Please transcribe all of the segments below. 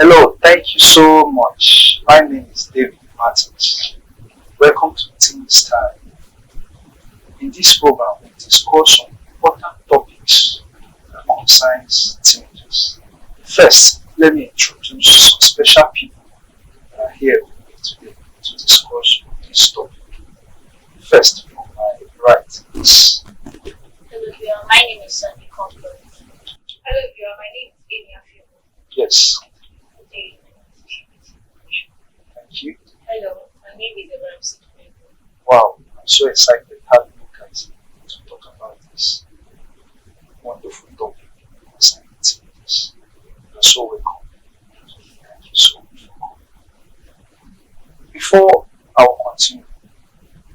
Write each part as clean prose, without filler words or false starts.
Hello, thank you so much. My name is David Martins. Welcome to Teens Time. In this program, we discuss some important topics that concerns teenagers. First, let me introduce some special people that are here with me today to discuss this topic. First, from my right is Hello everyone, my name is Sandy Comfort. Hello everyone, my name is Amy Afio. yes, Okay. thank you. Hello, my name is Abraham Sikwe. Wow, I'm so excited having you guys to talk about this wonderful topic concerning teenagers. You're so welcome. Thank you so much for coming. Before I will continue,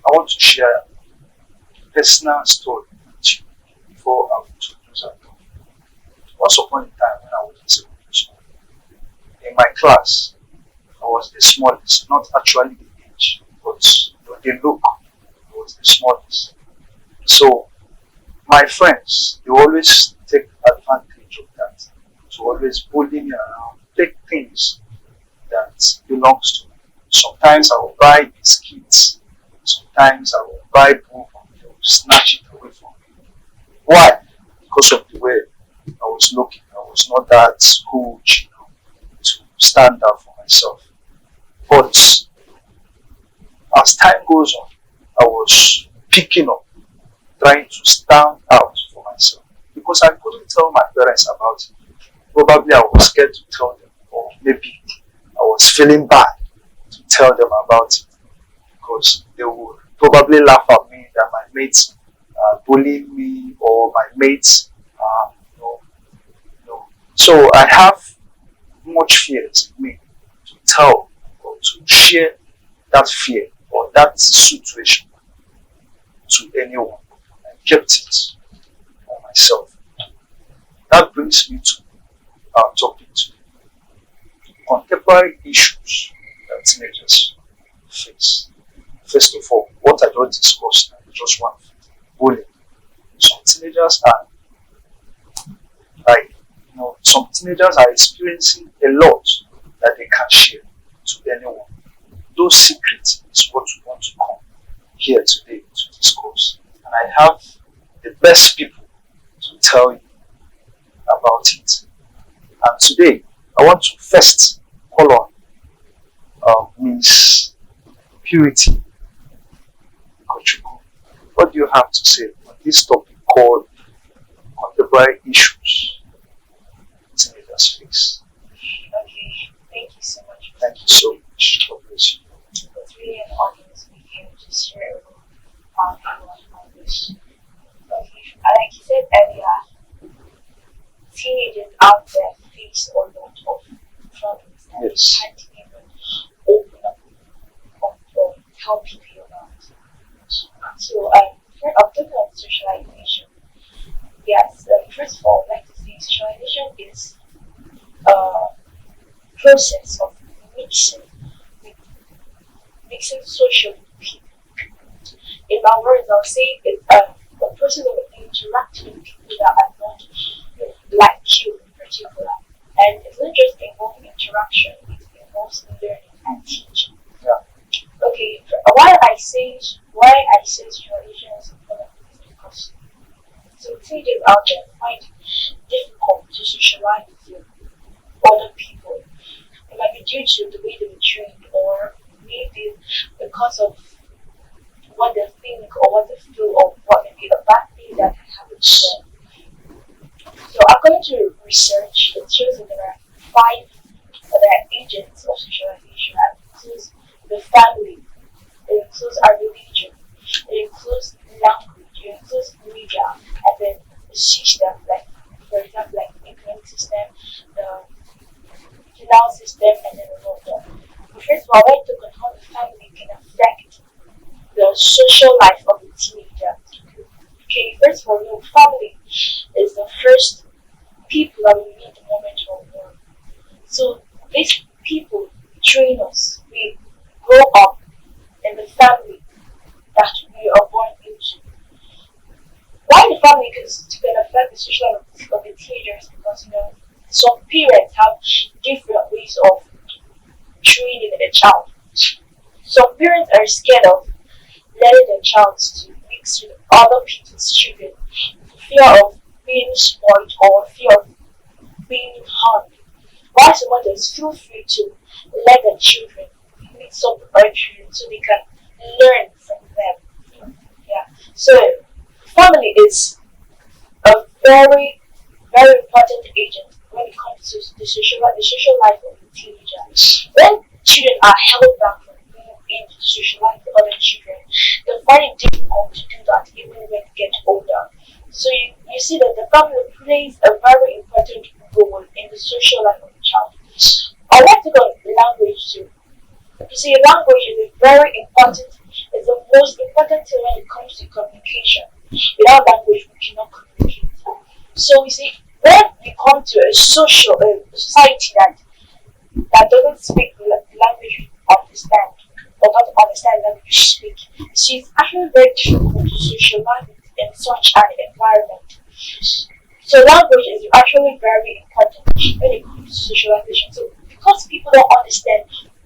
I want to share a personal story with you before I will introduce our topic. Once upon a time when I was in secondary school, in my class, I was the smallest, not actually the age, but the look, I was the smallest. So my friends, they always take advantage of that to always bully me around, take things that belongs to me. Sometimes I will buy biscuits, sometimes I will buy book, they will snatch it away from me. Why? Because of the way I was looking. I was not that huge, to stand up for myself. But as time goes on, I was picking up, trying to stand out for myself because I couldn't tell my parents about it. Probably I was scared to tell them, or maybe I was feeling bad to tell them about it because they would probably laugh at me that my mates are bullying me or my mates are, So I have much fears in me to tell or to share that fear or that situation to anyone. I kept it for myself. That brings me to our topic today. Contemporary issues that teenagers face. First of all, what I don't discuss now is just one thing. Bullying. Some teenagers are like some teenagers are experiencing a lot that they can't share to anyone. Those secrets is what we want to come here today to discuss. And I have the best people to tell you about it. And today, I want to first call on Miss Purity Kochuku. What do you have to say on this topic called contemporary issues teenagers face? Okay, thank you so much. Thank you so much. God bless you. It was really an honor to be here to share on this. Okay, like you said earlier, teenagers out there face a lot of problems that Yes. they can't even open up or tell people about. So, I'm talking about socialization. Yes, first of all, I'd like to say socialization is a process of mixing with mixing social with people. In my words, I'll say it's a process of interacting with people that are not like you in particular. And it's not just involving interaction, it involves learning and teaching. Yeah. Okay, why I say socialization is important is because some teenagers out there find it difficult to socialize with other people. It might be due to the way they were trained or maybe because of what they think or what they feel or what may be a bad thing that can happen to them. So according to research, it shows that there are five other agents of socialization and it includes the family, it includes our religion, it includes language, it includes media, and then the system, like for example, like the economic system, the penal system, and then the law. But first of all, I want to talk on how the family can affect the social life of the teenager. Okay, first of all, family is the first people that we meet the moment we're born. So these people train us. We grow up in the family that we are born into. Why the family can affect the social life of the teenagers? Because some parents have different ways ways of training a child. Some parents are scared of letting their child to mix with other people's children, fear of being spoiled or fear of being harmed. While some others feel free to let their children mix up with other children so they can learn from them. Yeah. So family is a very, very important agent when it comes to the social life of the teenager. When children are held back from being able to socialize with other children, they find it difficult to do that even when they get older. So you see that the family plays a very important role in the social life of the child. I like to go language too. You see, language is a very important, it's the most important thing when it comes to communication. Without language, we cannot communicate. So you see, when we come to a society that doesn't speak the language we understand, or not understand the language we speak, see, it's actually very difficult to socialize in such an environment. So language is actually very important when it comes to socialization. So because people don't understand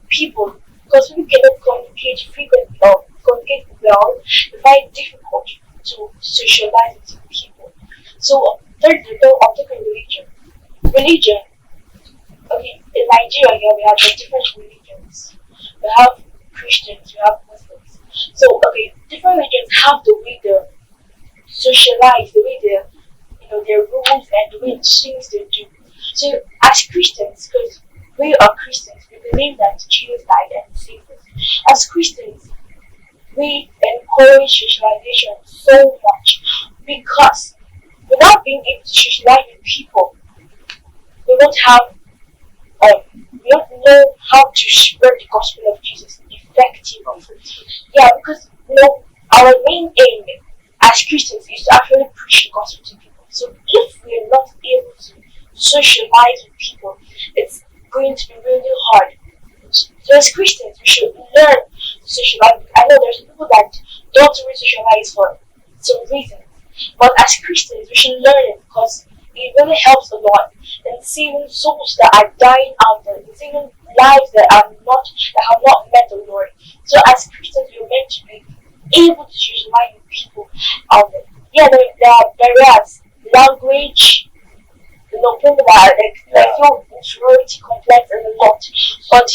people, because people cannot communicate frequently or communicate well, they find it difficult to socialize with people. So thirdly, I'm taking religion. Religion, okay, in Nigeria here we have the different religions. We have Christians, we have Muslims. So okay, different religions have the way they socialize, the way they their rules and the way things they do. So as Christians, because we are Christians, we believe that Jesus died and saved us. As Christians, we encourage socialization so much because without being able to socialize with people, we don't have we don't know how to spread the gospel of Jesus effectively. Yeah, because our main aim as Christians is to actually preach the gospel to people. So if we are not able to socialize with people, it's going to be really hard. So as Christians, we should learn to socialize. I know there's people that don't really socialize for some reasons, but as Christians, we should learn it because it really helps a lot in saving souls that are dying out there, in saving lives that have not met the Lord. So as Christians, we're meant to be able to socialize with people out there. Yeah, there are barriers. Language, people that feel inferiority complex and a lot, but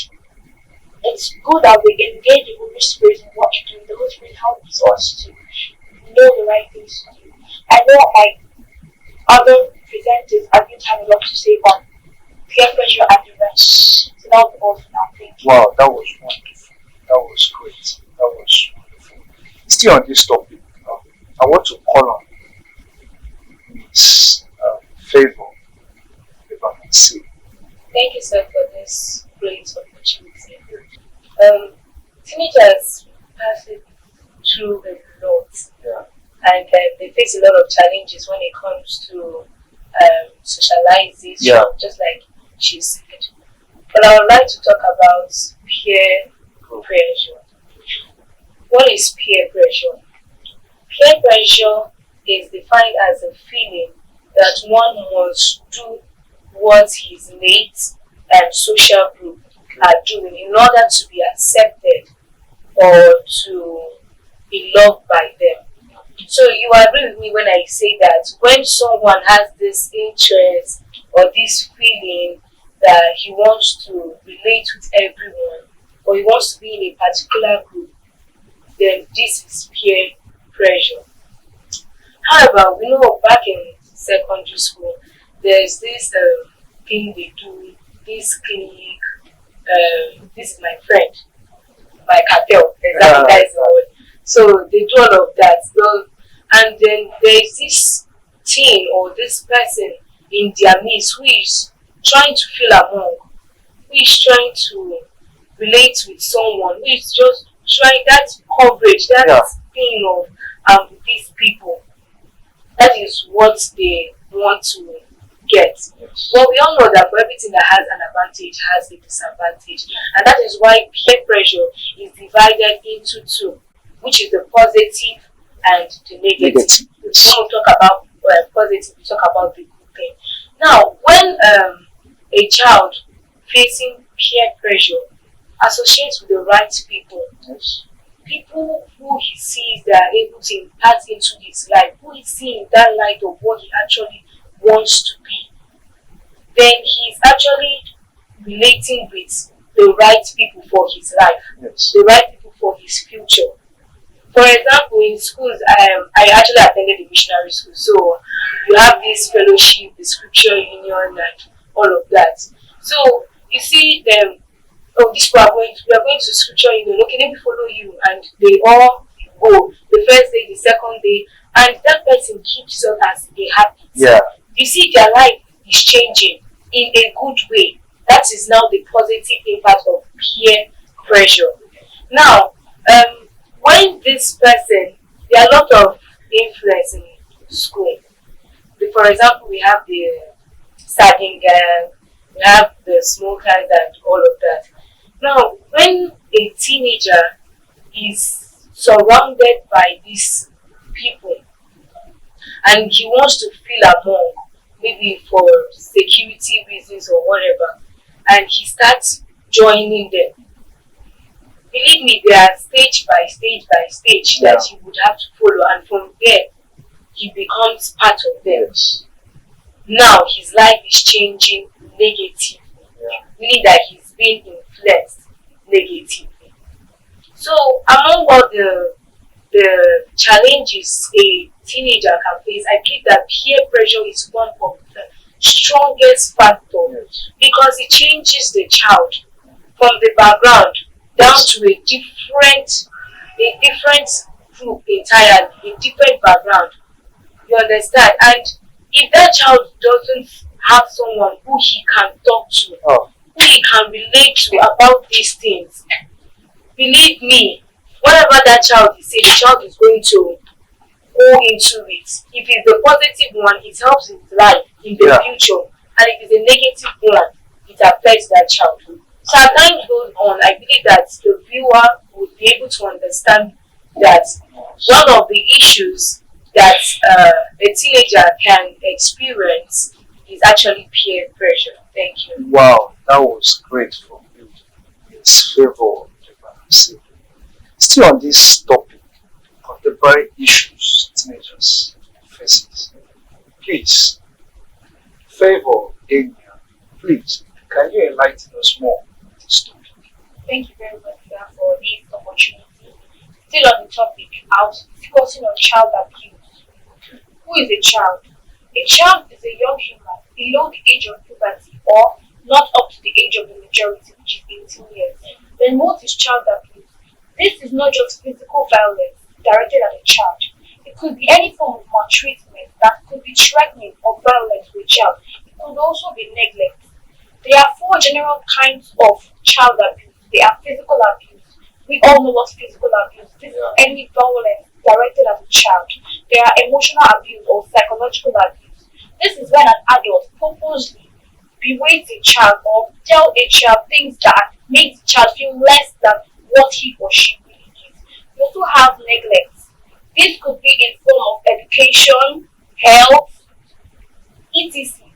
it's good that we engage the Holy Spirit in what we're doing. The Holy Spirit helps us to know the right things to do. I know my other presenters are going to have a lot to say on peer pressure and the rest. So that was all for now. Thank you. Wow, that was wonderful. That was great. That was wonderful. Still on this topic, I want to call on Miss Favor, if I can say. Thank you, sir, for this great opportunity. Teenagers pass through a lot, and they face a lot of challenges when it comes to socialization, just like she said. But I would like to talk about peer pressure. What is peer pressure? Peer pressure is defined as a feeling that one must do what his mates and social group are doing in order to be accepted or to be loved by them. So you agree with me when I say that when someone has this interest or this feeling that he wants to relate with everyone or he wants to be in a particular group, then this is peer pressure. However, we know back in secondary school, there's this thing they do, this clique, this is my friend, my cartel, exactly, that is the word. So they do all of that. So, and then there's this teen or this person in their midst who is trying to feel among, who is trying to relate with someone, who is just trying that coverage, that thing of these people. That is what they want to get. But we all know that for everything that has an advantage has a disadvantage. And that is why peer pressure is divided into two, which is the positive and the negative. When we talk about positive, we talk about the good thing. Now, when a child facing peer pressure associates with the right people. Yes. People who he sees that are able to impact into his life, who is seeing that light of what he actually wants to be, then he's actually relating with the right people for his life, Yes. the right people for his future. For example, in schools, I actually attended a missionary school, so you have this fellowship, the scripture union, and all of that. So you see them, oh, these people we are going to scripture union, okay, let me follow you, and they all go the first day, the second day, and that person keeps on as a habit. Yeah. You see, their life is changing in a good way. That is now the positive impact of peer pressure. Now, when this person, there are a lot of influence in school. For example, we have the sagging gang, we have the smokers and all of that. Now, when a teenager is surrounded by these people and he wants to feel among, maybe for security reasons or whatever, and he starts joining them, believe me, there are stage by stage by stage that he would have to follow, and from there he becomes part of them. Yes. Now his life is changing negatively, Yeah. meaning that he's being influenced negatively. So among all the challenges a teenager can face, I believe that peer pressure is one of the strongest factor, Yes. because it changes the child from the background down to a different group entirely, a different background. You understand? And if that child doesn't have someone who he can talk to, Oh. who he can relate to about these things, believe me, whatever that child is saying, the child is going to go into it. If it's the positive one, it helps his life in the future. And if it's a negative one, it affects that child. So as time goes on, I believe that the viewer would be able to understand that one of the issues that a teenager can experience is actually peer pressure. Thank you. Wow, that was great from you. It's favor. Still on this topic, contemporary issues teenagers faces. Please, favor, Enya, please, can you enlighten us more on this topic? Thank you very much sir, for this opportunity. Still on the topic, I was discussing on child abuse. Who is a child? A child is a young human below the age of puberty or not up to the age of the majority, which is 18 years. Then what is child abuse? This is not just physical violence directed at a child. It could be any form of maltreatment that could be threatening or violent to a child. It could also be neglect. There are four general kinds of child abuse. There are physical abuse. We all know what physical abuse is. This is any violence directed at a child. There are emotional abuse or psychological abuse. This is when an adult purposely berates a child or tell a child things that make the child feel less than what he or she really is. We also have neglect. This could be in form of education, health, etc.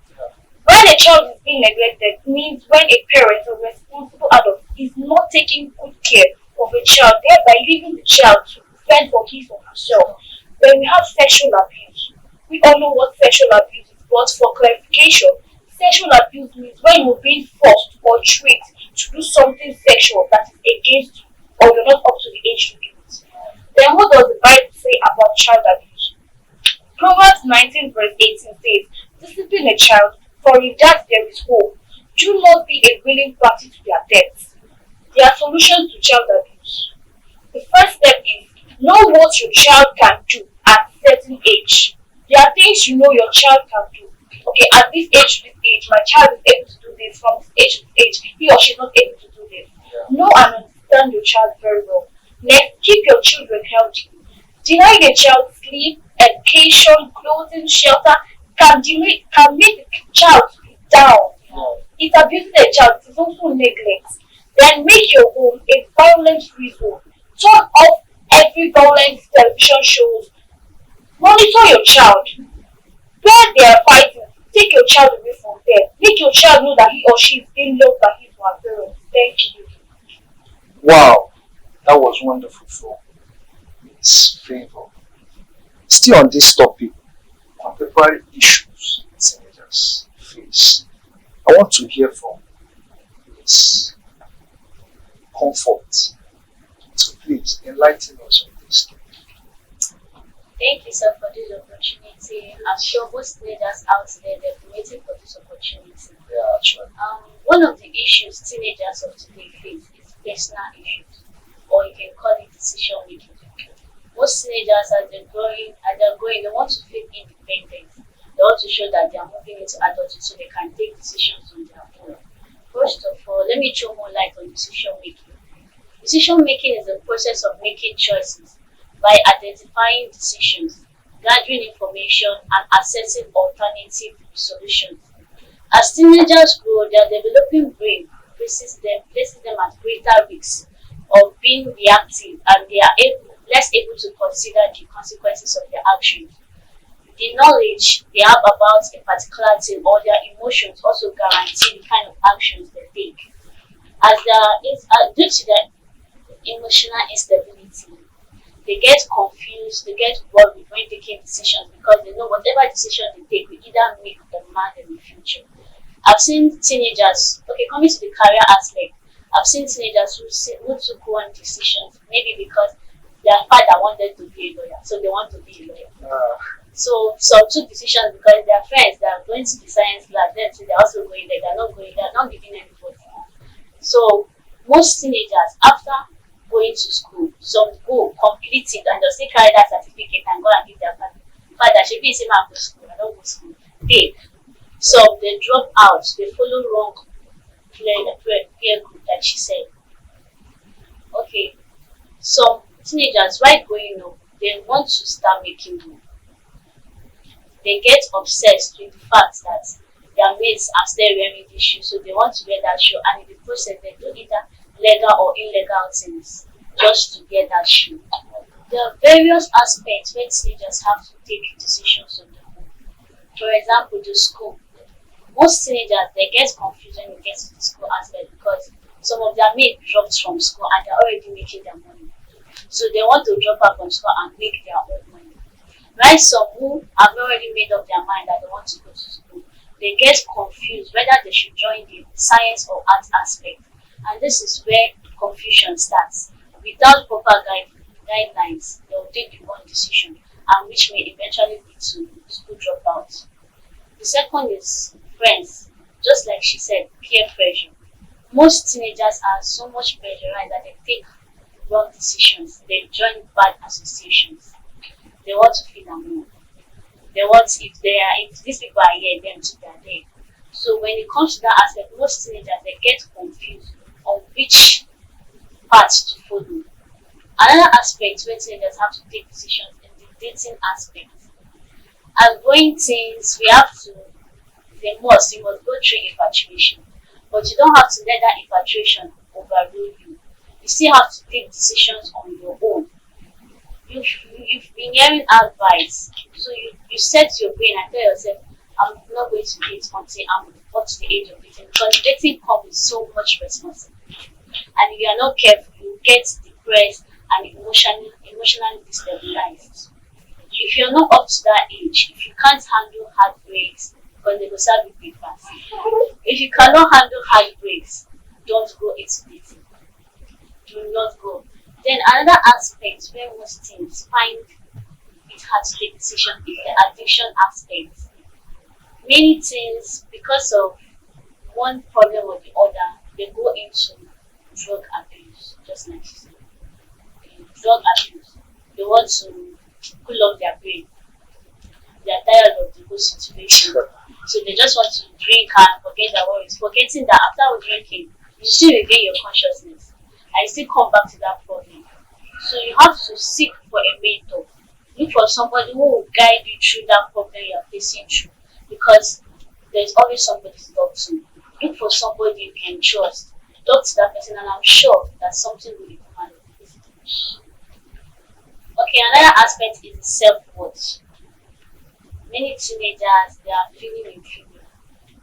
When a child is being neglected, means when a parent or responsible adult is not taking good care of a child, thereby leaving the child to fend for his or herself. Then we have sexual abuse. We all know what sexual abuse is, but for clarification, sexual abuse means when you're being forced or tricked to do something sexual that is against you or you're not up to the age to do it. Then what does the Bible say about child abuse? Proverbs 19 verse 18 says, discipline a child, for in that there is hope. Do not be a willing party to their deaths. There are solutions to child abuse. The first step is know what your child can do at a certain age. There are things you know your child can do. Okay, at this age to this age, my child is able to do this. From this age to this age, he or she is not able to do this. Know and understand your child very well. Next, keep your children healthy. Deny the child sleep, education, clothing, shelter can make the child down. It abuses the child. It is also neglect. Then make your home a violence-free zone. Turn off every violent television shows. Monitor your child. Where they are fighting, take your child away from there. Make your child know that he or she is being loved by his for our parents. Thank you. Wow, that was wonderful for Miss Favor. Still on this topic, contemporary issues teenagers face. I want to hear from Miss Comfort. So please enlighten us on this topic. Thank you, sir, for this opportunity. I'm sure most teenagers out there they've been waiting for this opportunity. Yeah, actually. One of the issues teenagers of today face is personal issues, or you can call it decision making. Most teenagers, as they're growing, they want to feel independent. They want to show that they are moving into adulthood so they can take decisions on their own. First of all, let me throw more light on decision making. Decision making is the process of making choices by identifying decisions, gathering information, and assessing alternative solutions. As teenagers grow, their developing brain places them at greater risk of being reactive, and they are less able to consider the consequences of their actions. The knowledge they have about a particular thing or their emotions also guarantee the kind of actions they take. Due to their emotional instability, they get confused, they get worried when taking decisions because they know whatever decision they take will either make or mar them in the future. I've seen teenagers, okay, coming to the career aspect, I've seen teenagers who took one decision, maybe because their father wanted to be a lawyer, so they want to be a lawyer. So some took decisions because their friends, they are going to the science lab, then so they're also going there, they're not giving anybody. So most teenagers, after going to school, some go complete it and just take carry that certificate and go and give their father, should be same after school, I don't go to school. Some they drop out, they follow wrong peer group like she said. Okay. Some teenagers right growing up, they want to start making money. They get obsessed with the fact that their mates are still wearing this shoe, so they want to wear that shoe, and in the process they do either legal or illegal things just to get that shoe. There are various aspects where teenagers have to take decisions on their own. For example, the school. Most teenagers they get confused when they get to the school aspect because some of their mates dropped from school and they're already making their money. So they want to drop out from school and make their own money. While some who have already made up their mind that they want to go to school, they get confused whether they should join the science or art aspect. And this is where confusion starts. Without proper guidelines, they will take the wrong decision, and which may eventually lead to school dropouts. The second is friends. Just like she said, peer pressure. Most teenagers are so much pressurized that they take wrong decisions. They join bad associations. They want to feel among. They want if these people are here, them too they are there. So when it comes to that aspect, most teenagers they get confused on which path to follow. Another aspect where teenagers have to take decisions is the dating aspect. As growing teens, you must go through infatuation. But you don't have to let that infatuation overrule you. You still have to take decisions on your own. You've been hearing advice. So you set your brain and tell yourself, I'm not going to date until I'm up to the age of 18 because dating comes with so much responsibility. And if you are not careful, you get depressed and emotionally destabilized. If you're not up to that age, if you can't handle heartbreaks, because they will serve you breakfast. If you cannot handle heartbreaks, don't go into dating. Do not go. Then another aspect where most teens find it hard to take decisions is the addiction aspect. Many teens, because of one problem or the other, they go into drug abuse, just like she said. Drug abuse. They want to cool off their brain. They are tired of the whole situation. So they just want to drink and forget their worries, forgetting that after drinking, you still regain your consciousness and you still come back to that problem. So you have to seek for a mentor. Look for somebody who will guide you through that problem you are facing through, because there's always somebody to talk to. Look for somebody you can trust. Talk to that person, and I'm sure that something will come out of it. Okay, another aspect is self-worth. Many teenagers they are feeling inferior.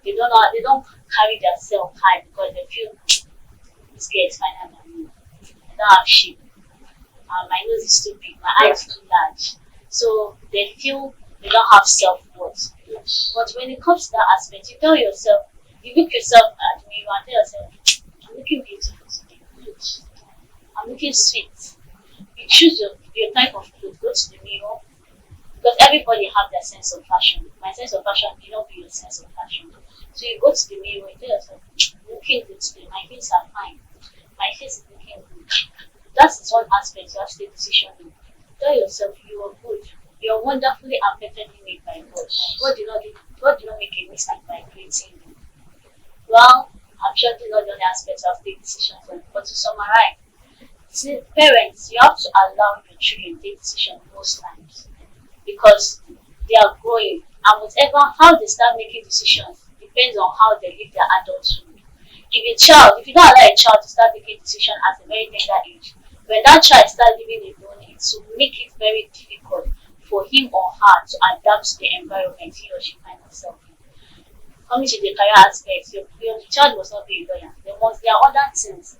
They don't carry themselves high because they feel this girl is finer than me. I don't have shape. My nose is too big, my eyes too large. So they feel they don't have self-worth. Yes. But when it comes to that aspect, you tell yourself, you look yourself at the mirror and tell yourself, I'm looking beautiful today. I'm looking sweet. You choose your type of clothes, go to the mirror. Because everybody have their sense of fashion. My sense of fashion may not be your sense of fashion. So you go to the mirror and tell yourself, I'm looking good today, my face are fine. My face is looking good. That is one aspect you have to take decision on. Tell yourself you are good. You are wonderfully and perfectly made by God. God did not make a mistake by creating you. Well, I'm sure these are the other aspects you have to take decisions on. But to summarize, see, parents, you have to allow your children to take decisions most times because they are growing, and whatever how they start making decisions depends on how they live their adulthood. If you don't allow a child to start making decisions at a very tender age, when that child starts living alone, it will make it very difficult for him or her to adapt to the environment he or she finds himself in. Coming to the career aspect, your child must not be a lawyer. There are other things.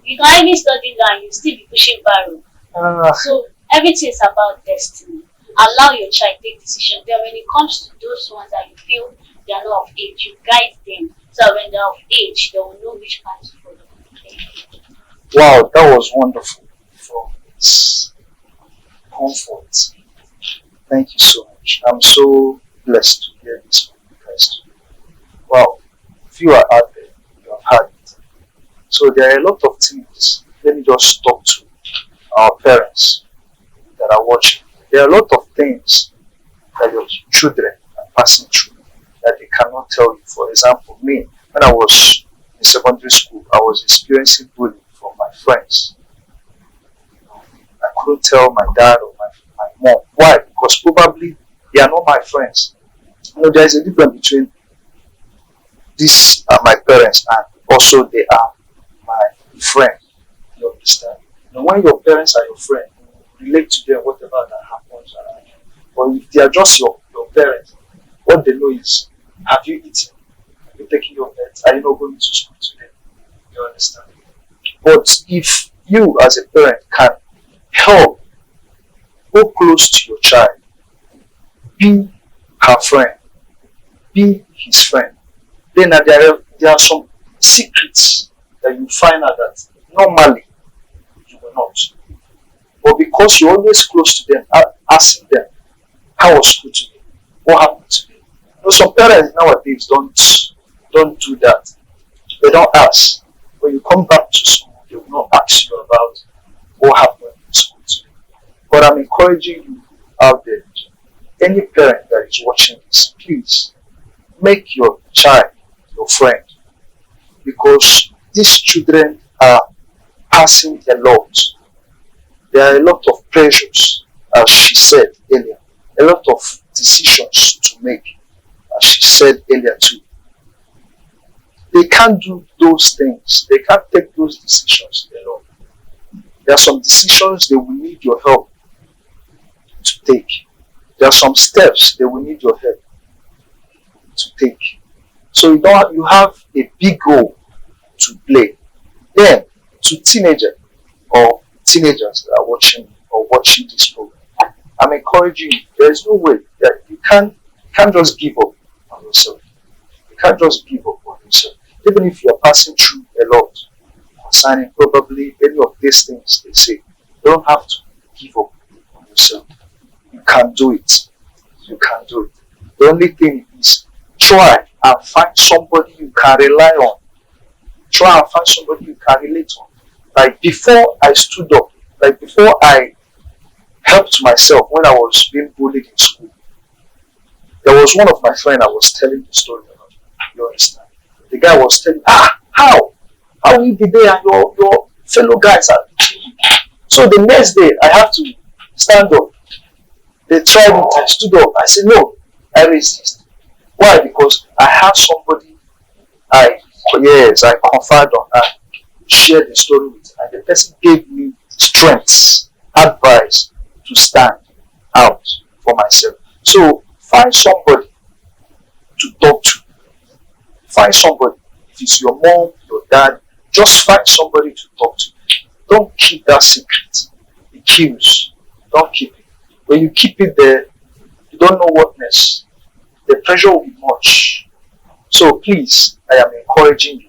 You can even study law and you still be pushing barrel. So everything is about destiny. Allow your child take decisions. Then when it comes to those ones that you feel they are not of age, you guide them. So when they are of age, they will know which path to follow. Wow, that was wonderful for its comfort. Thank you so much. I'm so blessed to hear this from you guys today. Wow, if you are out there, you have heard it. So there are a lot of things. Let me just talk to our parents that are watching. There are a lot of things that your children are passing through that they cannot tell you. For example, me, when I was in secondary school, I was experiencing bullying from my friends. I couldn't tell my dad or my mom. Why? Because probably they are not my friends. There is a difference between these are my parents and also they are my friend. You understand? When your parents are your friend, you relate to them whatever that happens around you. But if they are just your parents, what they know is, have you eaten? Have you taken your meds? Are you not going to school today? You understand? But if you as a parent can help, go close to your child, be her friend, be his friend, then there are some secrets that you find out that normally you will not. But because you're always close to them, asking them, how was school today? What happened today? Some parents nowadays don't do that. They don't ask. When you come back to school, they will not ask you about what happened in school today. But I'm encouraging you out there, any parent that is watching this, please make your child your friend, because these children are passing a lot. There are a lot of pressures, as she said earlier, a lot of decisions to make, as she said earlier too. They can't do those things. They can't take those decisions alone. There are some decisions they will need your help to take. There are some steps they will need your help to take. So you have a big role to play. Then, to teenagers that are watching this program, I'm encouraging you. There is no way that you can't just give up on yourself. You can't just give up on yourself. Even if you are passing through a lot concerning probably any of these things they say, you don't have to give up on yourself. You can do it. You can do it. The only thing is, try and find somebody you can rely on. Try and find somebody you can relate on. Like before I stood up, like before I helped myself when I was being bullied in school, there was one of my friends I was telling the story about. You understand? The guy was telling, how will you be there and your fellow guys are beating you? So the next day I have to stand up. They tried it, I stood up. I said, no, I resist. Why? Because I have somebody I confide on and shared the story with, and the person gave me strength, advice to stand out for myself. So find somebody to talk to. Find somebody. If it's your mom, your dad, just find somebody to talk to. Don't keep that secret. It kills. Don't keep it. When you keep it there, you don't know what next. The pressure will be much. So please, I am encouraging you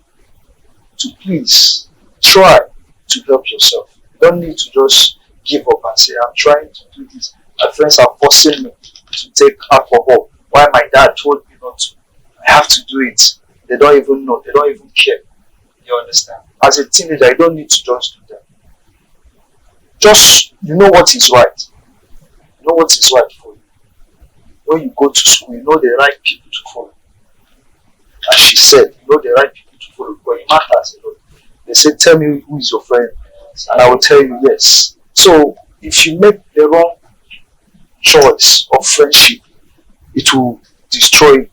to please try to help yourself. You don't need to just give up and say, I'm trying to do this. My friends are forcing me to take alcohol. Why my dad told me not to. I have to do it. They don't even know. They don't even care. You understand? As a teenager, you don't need to just do that. Just, you know what is right. You know what is right for you. When you go to school, you know the right people to follow. As she said, you know the right people to follow. But it matters a lot. They say, tell me who is your friend. And I will tell you yes. So, if you make the wrong choice of friendship, it will destroy you.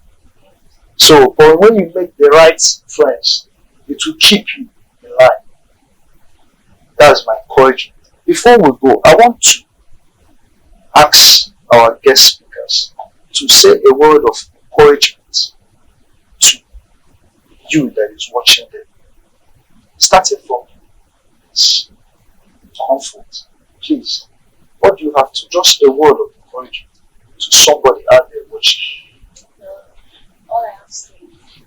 So, but when you make the right friends, it will keep you in line. That's my encouragement. Before we go, I want to ask our guest speakers to say a word of encouragement to you that is watching them. Starting from this comfort, please. What do you have to? Just a word of encouragement to somebody out there watching. All I have to say is,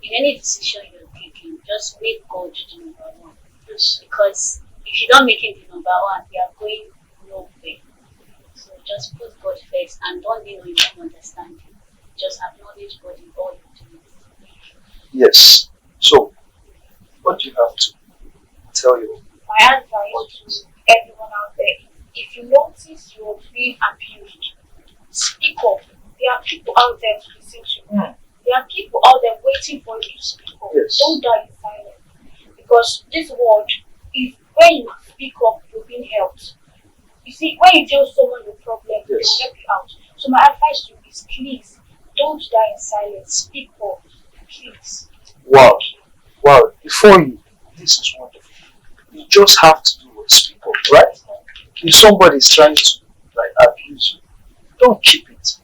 in any decision you're taking, just make God the number one. Yes. Because if you don't make him the number one, you are going nowhere. So just put God first and don't lean on your own understanding. Just acknowledge God in all you do. Yes. So, what do you have to tell you? My advice to everyone out there is, if you notice you're being abused, speak up. There are people out there to listen to you. There are people out there waiting for you to speak up. Yes. Don't die in silence. Because this world, if when you speak up, you're being helped. You see, when you tell someone your problem, Yes. they'll help you out. So my advice to you is, please, don't die in silence. Speak up. Please. Wow. Wow. Before you, this is wonderful. You just have to do what speak up, right? If somebody is trying to abuse you, don't keep it.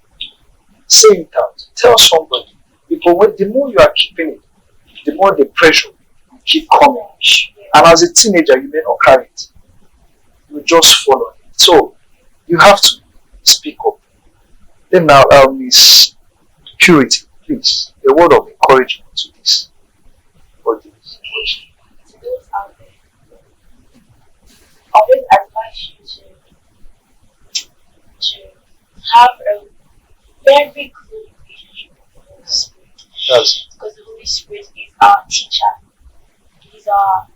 Say it out. Tell somebody. Because the more you are keeping it, the more the pressure will keep coming. And as a teenager, you may not carry it. You just follow it. So you have to speak up. Then now, Miss Purity, please, a word of encouragement to this audience. To those out there, always advise you to have a very good relationship with the Holy Spirit. That's Because the Holy Spirit is our teacher. He's our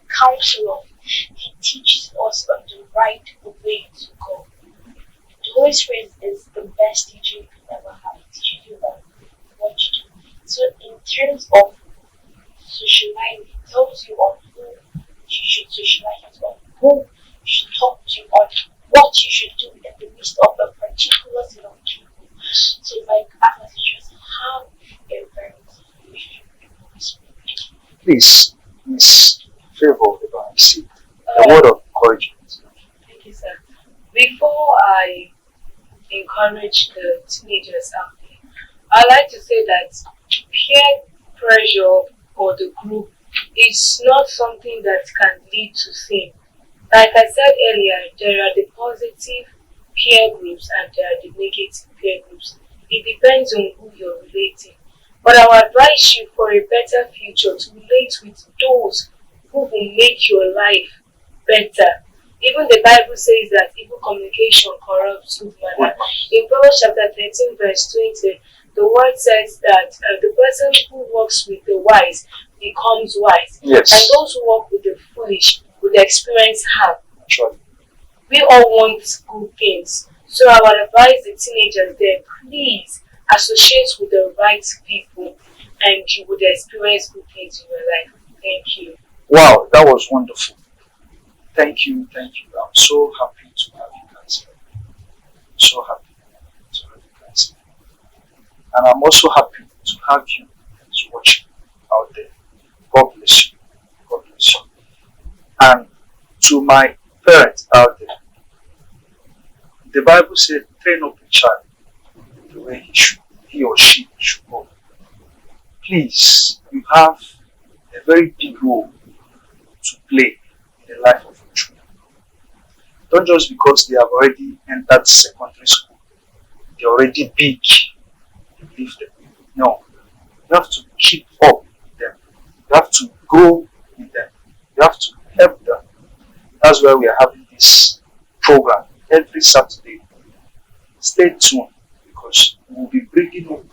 counselor. He teaches us on the right way to go. The Holy Spirit is the best teacher you can ever have. He teaches you on what to do. So in terms of socializing, he tells you on who you should socialize with, on who you should talk to, on what you should do in the midst of a particular set of people. So like as you just have a very good relationship with the Holy Spirit. please, Miss Favor Evansi, a word of encouragement. Thank you, sir. Before I encourage the teenagers out there, I like to say that peer pressure or the group is not something that can lead to sin. Like I said earlier, there are the positive peer groups and there are the negative peer groups. It depends on who you're relating. But I would advise you for a better future to relate with those who will make your life better. Even the Bible says that evil communication corrupts good manner. In Proverbs chapter 13 verse 20, the word says that the person who walks with the wise becomes wise. Yes. And those who walk with the foolish will experience harm. Sure. We all want good things. So I would advise the teenagers there, please associate with the right people and you would experience good things in your life. Thank you. Wow, that was wonderful. Thank you, thank you. I'm so happy to have you guys here. So happy to have you guys here. And I'm also happy to have you as watching out there. God bless you. God bless you. And to my parents out there, the Bible said, train up a child the way he or she should go. please, you have a very big role to play in the life of your children. Don't just because they have already entered secondary school, they're already big, you leave them. No, you have to keep up with them. You have to grow with them. You have to help them. That's why we are having this program every Saturday. Stay tuned because we will be bringing up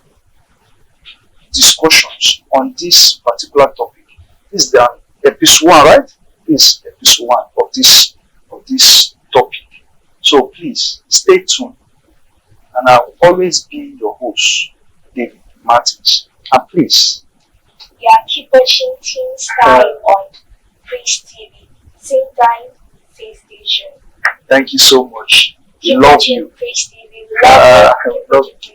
discussions on this particular topic. This is the episode 1, right? This is episode 1 of this topic. So please stay tuned, and I'll always be your host, David Martins. And please, Yeah, keep watching Teen Style on Praise TV. Same time, same station. thank you so much. We Keep love watching you. Praise TV. We love you. Keep love watching